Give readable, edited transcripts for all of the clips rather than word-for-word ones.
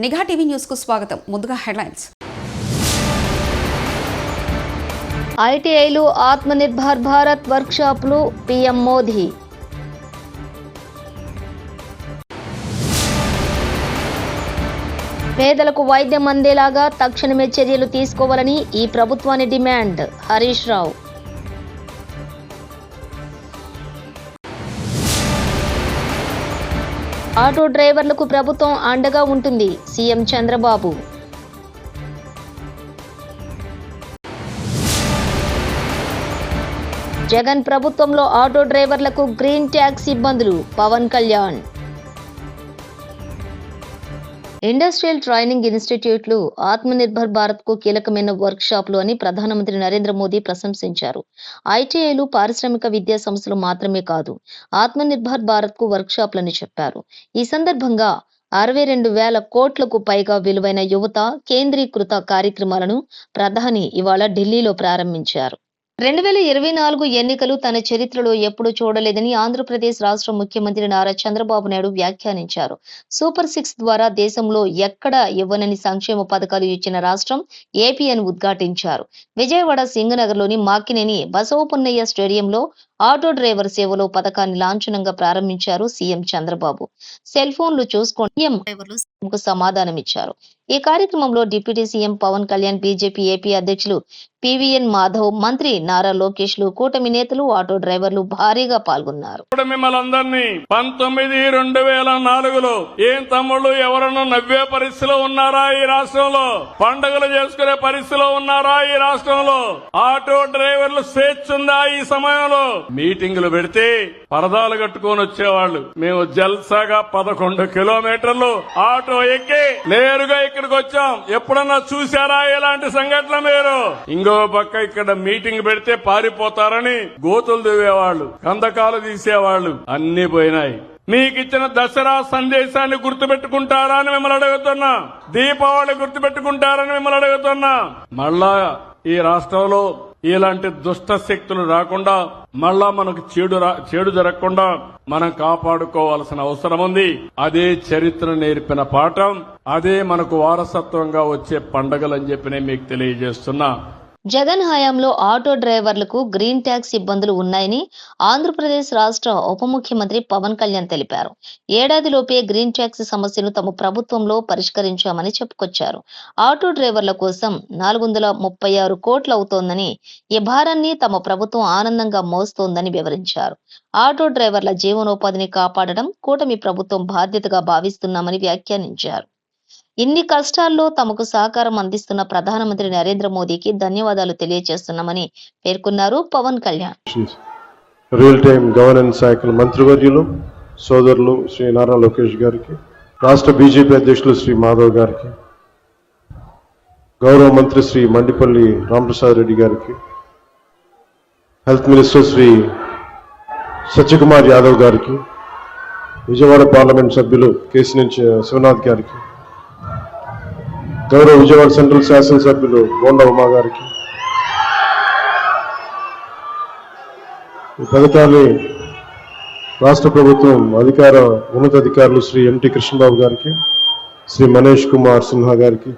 నిఘా TV news కు స్వాగతం. ముందుగా హెడ్లైన్స్. ఐటీఐలు ఆత్మనిర్భర్ భారత్ వర్క్షాప్లు పీఎం మోదీ. పేదలకు వైద్యం అందేలాగా తక్షణమే చర్యలు తీసుకోవాలని ఈ ప్రభుత్వాన్ని డిమాండ్. హరీష్ రావు. ఆటో డ్రైవర్లకు ప్రభుత్వం అండగా ఉంటుంది. సీఎం చంద్రబాబు. జగన్ ప్రభుత్వంలో ఆటో డ్రైవర్లకు గ్రీన్ ట్యాక్స్ ఇబ్బందులు. పవన్ కళ్యాణ్. ఇండస్ట్రియల్ ట్రైనింగ్ ఇన్స్టిట్యూట్లు ఆత్మనిర్భర్ భారత్ కు కీలకమైన వర్క్ షాప్లు అని ప్రధానమంత్రి నరేంద్ర మోదీ ప్రశంసించారు. ఐటీఐలు పారిశ్రామిక విద్యా సంస్థలు మాత్రమే కాదు, ఆత్మనిర్భర్ భారత్ కు వర్క్ షాప్లని చెప్పారు. ఈ సందర్భంగా 62,000 కోట్లకు పైగా విలువైన యువత కేంద్రీకృత కార్యక్రమాలను ప్రధాని ఇవాళ ఢిల్లీలో ప్రారంభించారు. 2024 ఎన్నికలు తన చరిత్రలో ఎప్పుడూ చూడలేదని ఆంధ్రప్రదేశ్ రాష్ట్ర ముఖ్యమంత్రి నారా చంద్రబాబు నాయుడు వ్యాఖ్యానించారు. సూపర్ 6 ద్వారా దేశంలో ఎక్కడా ఇవ్వనని సంక్షేమ పథకాలు ఇచ్చిన రాష్ట్రం ఏపీ అని ఉద్ఘాటించారు. విజయవాడ సింగనగర్లోని మాకినేని బసవపున్నయ్య స్టేడియంలో ఆటో డ్రైవర్ సేవలో పథకాన్ని లాంఛనంగా ప్రారంభించారు సీఎం చంద్రబాబు. సెల్ ఫోన్లు చూసుకొని డ్రైవర్లు సమాధానమిచ్చారు. ఈ కార్యక్రమంలో deputy CM Pavan Kalyan, BJP AP అధ్యక్షులు పివిఎన్ మాధవ్, మంత్రి నారా లోకేష్ లు, కూటమి నేతలు, ఆటో డ్రైవర్లు భారీగా పాల్గొన్నారు. మిమ్మల్ని 2004లో ఏం తమ్ముళ్ళు ఎవరన్నా నవ్వే పరిస్థితిలో ఉన్నారా? ఈ రాష్ట్రంలో పండుగలు చేసుకునే పరిస్థితిలో ఉన్నారా? ఈ రాష్ట్రంలో ఆటో డ్రైవర్లు స్వేచ్ఛ ఉందా? ఈ సమయంలో మీటింగులు పెడితే పరదాలు కట్టుకొని వచ్చేవాళ్లు. మేము జల్సాగా 11 కిలోమీటర్లు ఆటో ఎక్కి నేరుగా ఇక్కడికి వచ్చాం. ఎప్పుడన్నా చూశారా ఇలాంటి సంఘటన మీరు? ఇంకో పక్క ఇక్కడ మీటింగ్ పెడితే పారిపోతారని గోతులు దువ్వేవాళ్లు, కందకాలు తీసేవాళ్లు అన్ని పోయినాయి. మీకిచ్చిన దసరా సందేశాన్ని గుర్తుపెట్టుకుంటారా అని మిమ్మల్ని అడుగుతున్నా. దీపావళి గుర్తుపెట్టుకుంటారని మిమ్మల్ని అడుగుతున్నా. మళ్ళా ఈ రాష్ట్రంలో ఇలాంటి దుష్ట శక్తులు రాకుండా, మళ్ళా మనకు చెడు జరగకుండా మనం కాపాడుకోవాల్సిన అవసరం ఉంది. అదే చరిత్ర నేర్పిన పాఠం, అదే మనకు వారసత్వంగా వచ్చే పండుగలని చెప్పి నేను మీకు తెలియజేస్తున్నా. జగన్ హయాంలో ఆటో డ్రైవర్లకు గ్రీన్ ట్యాక్స్ ఇబ్బందులు ఉన్నాయని ఆంధ్రప్రదేశ్ రాష్ట్ర ఉప ముఖ్యమంత్రి పవన్ కళ్యాణ్ తెలిపారు. ఏడాదిలోపే గ్రీన్ ట్యాక్స్ సమస్యను తమ ప్రభుత్వంలో పరిష్కరించామని చెప్పుకొచ్చారు. ఆటో డ్రైవర్ల కోసం 436 కోట్లు అవుతోందని, ఈ భారాన్ని తమ ప్రభుత్వం ఆనందంగా మోస్తోందని వివరించారు. ఆటో డ్రైవర్ల జీవనోపాధిని కాపాడడం కూటమి ప్రభుత్వం బాధ్యతగా భావిస్తున్నామని వ్యాఖ్యానించారు. ఇన్ని కష్టాల్లో తమకు సహకారం అందిస్తున్న ప్రధానమంత్రి నరేంద్ర మోదీకి ధన్యవాదాలు తెలియజేస్తున్నామని పేర్కొన్నారు Pavan Kalyan. Real time governance శాఖల మంత్రివర్యులు సోదరులు శ్రీ నారా లోకేష్ గారికి, రాష్ట్ర బీజేపీ అధ్యక్షులు శ్రీ మాధవ్ గారికి, గౌరవ మంత్రి శ్రీ మండిపల్లి రామప్రసాద్ రెడ్డి గారికి, హెల్త్ మినిస్టర్ శ్రీ సత్యకుమార్ యాదవ్ గారికి, విజయవాడ పార్లమెంట్ సభ్యులు కేసినేని శివనాథ్ గారికి, గౌరవ విజయవాడ సెంట్రల్ శాసనసభ్యులు బోండా ఉమా గారికి, ఈ పథకాన్ని రాష్ట్ర ప్రభుత్వం ఉన్నతాధికారులు శ్రీ ఎంటి కృష్ణబాబు గారికి, శ్రీ మనీష్ కుమార్ సిన్హా గారికి,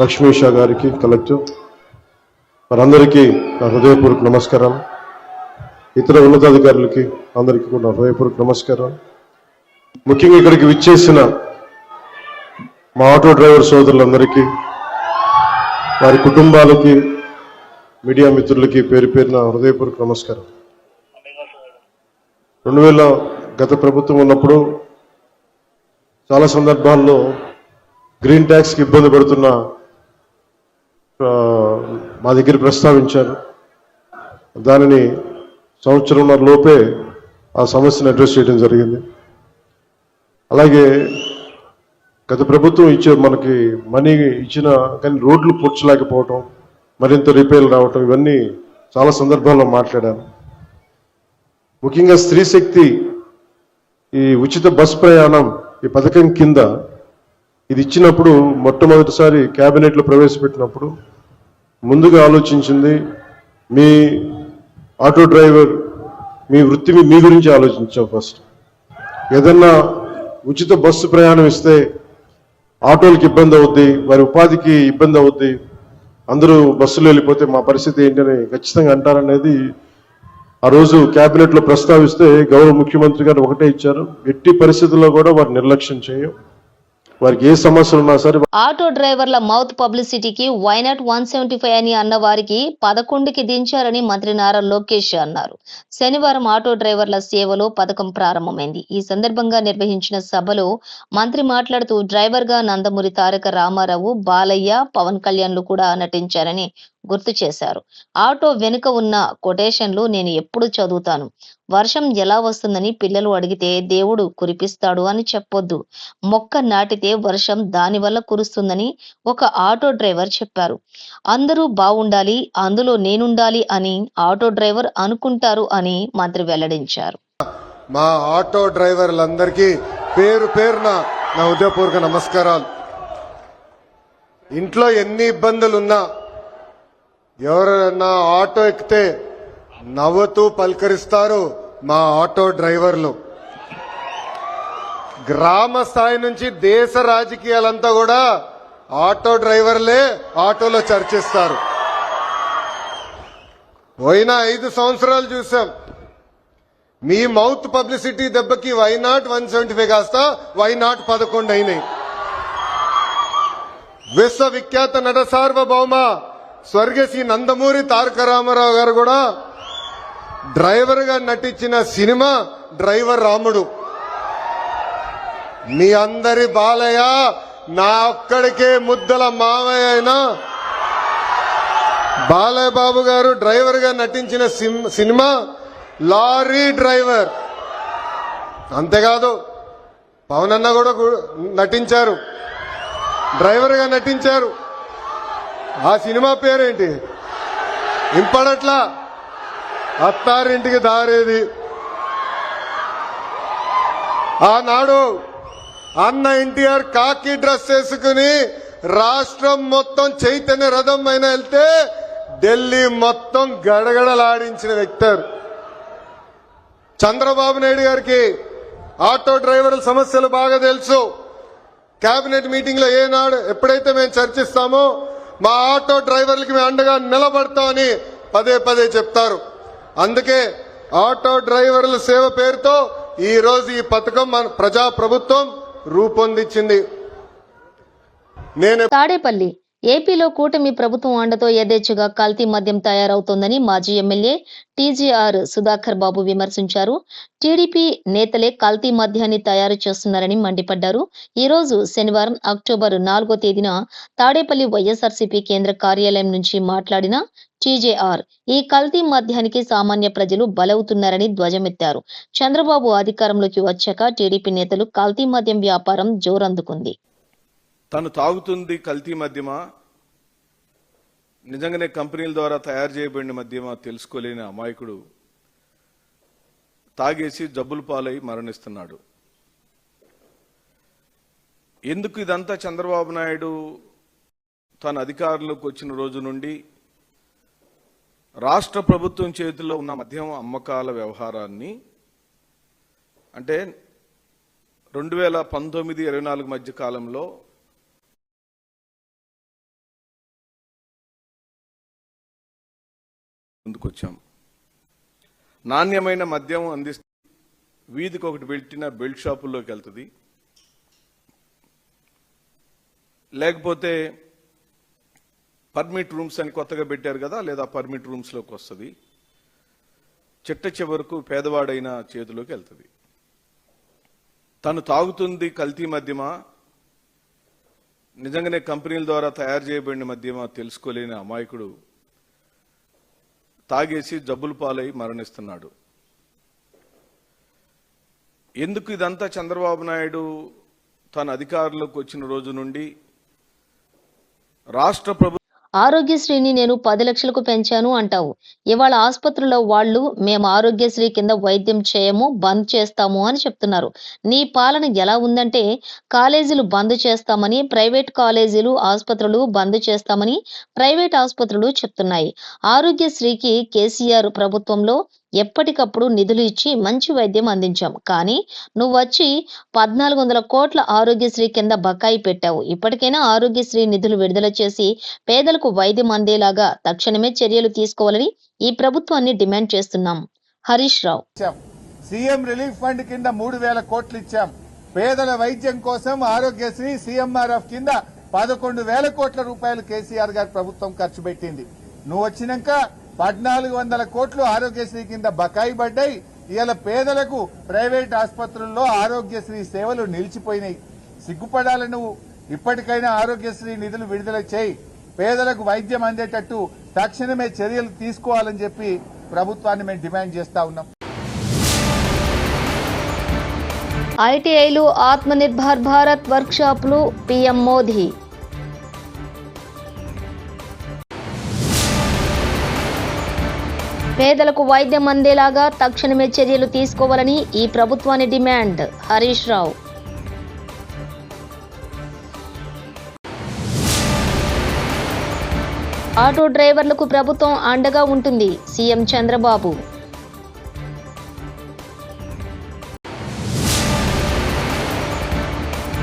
లక్ష్మీషా గారికి, కలెక్టర్ వారందరికీ నా హృదయపూర్వక నమస్కారాలు. ఇతర ఉన్నతాధికారులకి అందరికీ కూడా నా హృదయపూర్వక నమస్కారాలు. ముఖ్యంగా ఇక్కడికి విచ్చేసిన మా ఆటో డ్రైవర్ సోదరులందరికీ, వారి కుటుంబాలకి, మీడియా మిత్రులకి పేరు పేరున హృదయపూర్వక నమస్కారం. 2000 గత ప్రభుత్వం ఉన్నప్పుడు చాలా సందర్భాల్లో గ్రీన్ ట్యాక్స్కి ఇబ్బంది పడుతున్న మా దగ్గర ప్రస్తావించారు. దానిని సంవత్సరంన్నర లోపే ఆ సమస్యను అడ్రస్ చేయడం జరిగింది. అలాగే గత ప్రభుత్వం మనకి మనీ ఇచ్చిన కానీ రోడ్లు పూడ్చలేకపోవటం, మరింత రిపేర్లు రావటం, ఇవన్నీ చాలా సందర్భాల్లో మాట్లాడాను. ముఖ్యంగా స్త్రీ శక్తి ఈ ఉచిత బస్ ప్రయాణం ఈ పథకం కింద ఇది ఇచ్చినప్పుడు, మొట్టమొదటిసారి క్యాబినెట్లో ప్రవేశపెట్టినప్పుడు ముందుగా ఆలోచించింది మీ ఆటో డ్రైవర్ మీ వృత్తి మీ గురించి ఆలోచించాం. ఫస్ట్ ఏదన్నా ఉచిత బస్సు ప్రయాణం ఇస్తే ఆటోలకి ఇబ్బంది అవుద్ది, వారి ఉపాధికి ఇబ్బంది అవుద్ది, అందరూ బస్సులో వెళ్ళిపోతే మా పరిస్థితి ఏంటని ఖచ్చితంగా అంటారనేది ఆ రోజు కేబినెట్ లో ప్రస్తావిస్తే గౌరవ ముఖ్యమంత్రి గారు ఒకటే ఇచ్చారు, ఎట్టి పరిస్థితుల్లో కూడా వారు నిర్లక్ష్యం చేయం, వారికి ఏ సమస్యలు ఉన్నా సరే. ఆటో డ్రైవర్ల మౌత్ పబ్లిసిటీకి వైనాట్ 175 అని అన్న వారికి 11కి దించారని మంత్రి నారా లోకేష్ అన్నారు. శనివారం ఆటో డ్రైవర్ల సేవలో పథకం ప్రారంభమైంది. ఈ సందర్భంగా నిర్వహించిన సభలో మంత్రి మాట్లాడుతూ డ్రైవర్ గా నందమూరి తారక రామారావు, బాలయ్య, పవన్ కళ్యాణ్లు కూడా నటించారని గుర్తు చేశారు. ఆటో వెనుక ఉన్న కొటేషన్లు నేను ఎప్పుడు చదువుతాను. వర్షం ఎలా వస్తుందని పిల్లలు అడిగితే దేవుడు కురిపిస్తాడు అని చెప్పొద్దు. మొక్క నాటితే వర్షం దాని వల్ల కురుస్తుందని ఒక ఆటో డ్రైవర్ చెప్పారు. అందరూ బాగుండాలి, అందులో నేనుండాలి అని ఆటో డ్రైవర్ అనుకుంటారు అని మంత్రి వెల్లడించారు. మా ఆటో డ్రైవర్లందరికీ పేరు పేరున నా హృదయపూర్వక నమస్కారాలు. ఇంట్లో ఎన్ని ఇబ్బందులున్నా ఎవరైనా ఆటో ఎక్కితే నవ్వుతూ పలకరిస్తారు మా ఆటో డ్రైవర్లు. గ్రామ స్థాయి నుంచి దేశ రాజకీయాలంతా కూడా ఆటో డ్రైవర్లే ఆటోలో చర్చిస్తారు. పోయిన 5 సంవత్సరాలు చూసాం. మీ మౌత్ పబ్లిసిటీ దెబ్బకి వైనాట్ 175 కాస్త వైనాట్ 11 అయినాయి. విశ్వవిఖ్యాత నట సార్వభౌమ స్వర్గీయ శ్రీ నందమూరి తారక రామారావు గారు కూడా డ్రైవర్ గా నటించిన సినిమా డ్రైవర్ రాముడు. మీ అందరి బాలయ్య నా ఒక్కడికే ముద్దల మావయ్య అయినా బాలయ్య బాబు గారు డ్రైవర్ గా నటించిన సినిమా లారీ డ్రైవర్. అంతేకాదు పవన్ అన్న కూడా నటించారు, డ్రైవర్ గా నటించారు. ఆ సినిమా పేరేంటి ఇంపడట్లా, అత్తారింటికి దారేది. ఆనాడు అన్న ఎన్టీఆర్ కాకి డ్రెస్ వేసుకుని రాష్ట్రం మొత్తం చైతన్య రథం పైన వెళ్తే ఢిల్లీ మొత్తం గడగడలాడించిన వ్యక్తి. చంద్రబాబు నాయుడు గారికి ఆటో డ్రైవర్ల సమస్యలు బాగా తెలుసు. కేబినెట్ మీటింగ్ లో ఏనాడు ఎప్పుడైతే మేము చర్చిస్తామో మా ఆటో డ్రైవర్లకి మేము అండగా నిలబడతామని పదే పదే చెప్తారు. అందుకే ఆటో డ్రైవర్ల సేవ పేరుతో ఈ రోజు ఈ పథకం మన ప్రజా ప్రభుత్వం రూపొందించింది. తాడేపల్లి ఏపీలో కూటమి ప్రభుత్వం అండతో యథేచ్ఛగా కల్తీ మద్యం తయారవుతోందని మాజీ ఎమ్మెల్యే టీజీఆర్ సుధాకర్ బాబు విమర్శించారు. టీడీపీ నేతలే కల్తీ మద్యాన్ని తయారు చేస్తున్నారని మండిపడ్డారు. ఈ రోజు శనివారం అక్టోబర్ 4వ తేదీన తాడేపల్లి వైఎస్ఆర్సీపీ కేంద్ర కార్యాలయం నుంచి మాట్లాడిన టీజేఆర్ ఈ కల్తీ మద్యానికి సామాన్య ప్రజలు బలవుతున్నారని ధ్వజమెత్తారు. చంద్రబాబు అధికారంలోకి వచ్చాక టీడీపీ నేతలు కల్తీ మద్యం వ్యాపారం జోరందుకుంది. తను తాగుతుంది కల్తీ మద్యమా, నిజంగానే కంపెనీల ద్వారా తయారు చేయబడిన మద్యమా తెలుసుకోలేని అమాయకుడు తాగేసి జబ్బుల పాలై మరణిస్తున్నాడు. ఎందుకు ఇదంతా? చంద్రబాబు నాయుడు తన అధికారంలోకి వచ్చిన రోజు నుండి రాష్ట్ర ప్రభుత్వం చేతిలో ఉన్న మద్యం అమ్మకాల వ్యవహారాన్ని, అంటే 2019-24 మధ్య కాలంలో ముందుకొచ్చాం. నాణ్యమైన మద్యం అందిస్తే వీధికి ఒకటి పెట్టిన బెల్ట్ షాపుల్లోకి వెళ్తుంది, లేకపోతే పర్మిట్ రూమ్స్ అని కొత్తగా పెట్టారు కదా, లేదా పర్మిట్ రూమ్స్లోకి వస్తుంది. చిట్ట చివరకు పేదవాడైన చేతిలోకి వెళ్తుంది. తను తాగుతుంది కల్తీ మద్యమా, నిజంగానే కంపెనీల ద్వారా తయారు చేయబడిన మద్యమా తెలుసుకోలేని అమాయకుడు తాగేసి జబ్బుల పాలై మరణిస్తున్నాడు. ఎందుకు ఇదంతా? చంద్రబాబు నాయుడు తన అధికారంలోకి వచ్చిన రోజు నుండి రాష్ట్ర ప్రభుత్వం ఆరోగ్యశ్రీని నేను 10 లక్షలకు పెంచాను అంటావు. ఇవాళ ఆసుపత్రుల్లో వాళ్ళు మేము ఆరోగ్యశ్రీ కింద వైద్యం చేయము, బంద్ చేస్తాము అని చెప్తున్నారు. నీ పాలన ఎలా ఉందంటే కాలేజీలు బంద్ చేస్తామని ప్రైవేట్ కాలేజీలు, ఆసుపత్రులు బంద్ చేస్తామని ప్రైవేట్ ఆసుపత్రులు చెప్తున్నాయి. ఆరోగ్యశ్రీకి కేసీఆర్ ప్రభుత్వంలో ఎప్పటికప్పుడు నిధులు ఇచ్చి మంచి వైద్యం అందించాం. కానీ నువ్వు వచ్చి 1400 కోట్ల ఆరోగ్యశ్రీ కింద బకాయి పెట్టావు. ఇప్పటికైనా ఆరోగ్యశ్రీ నిధులు విడుదల చేసి పేదలకు వైద్యం అందేలాగా తక్షణమే చర్యలు తీసుకోవాలని ఈ ప్రభుత్వాన్ని డిమాండ్ చేస్తున్నాం. Harish Rao. CM relief fund కింద 3000 కోట్లు ఇచ్చాం. పేదల వైద్యం కోసం ఆరోగ్యశ్రీ సీఎంఆర్ఎఫ్ కింద 11,000 కోట్ల రూపాయలు కేసీఆర్ గారి ప్రభుత్వం ఖర్చు పెట్టింది. నువ్వు వచ్చినాక 1,400 కోట్లు ఆరోగ్యశ్రీ కింద బకాయి పడ్డాయి. ఇవాళ పేదలకు ప్రైవేట్ ఆసుపత్రుల్లో ఆరోగ్యశ్రీ సేవలు నిలిచిపోయినాయి. సిగ్గుపడాలి నువ్వు. ఇప్పటికైనా ఆరోగ్యశ్రీ నిధులు విడుదల చేయి. పేదలకు వైద్యం అందేటట్టు తక్షణమే చర్యలు తీసుకోవాలని చెప్పి ప్రభుత్వాన్ని మేము డిమాండ్ చేస్తా ఉన్నాం. ఐటీఐలు ఆత్మనిర్భర్ భారత్ వర్క్షాపులు పీఎం మోదీ. పేదలకు వైద్యం అందేలాగా తక్షణమే చర్యలు తీసుకోవాలని ఈ ప్రభుత్వాన్ని డిమాండ్. హరీష్ రావు. ఆటో డ్రైవర్లకు ప్రభుత్వం అండగా ఉంటుంది. సీఎం చంద్రబాబు.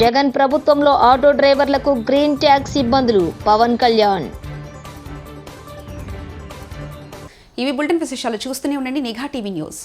జగన్ ప్రభుత్వంలో ఆటో డ్రైవర్లకు గ్రీన్ ట్యాక్స్ ఇబ్బందులు. పవన్ కళ్యాణ్. ఇవి బులెటిన్ విశేషాలు. చూస్తూనే ఉండండి నిఘా టీవీ న్యూస్.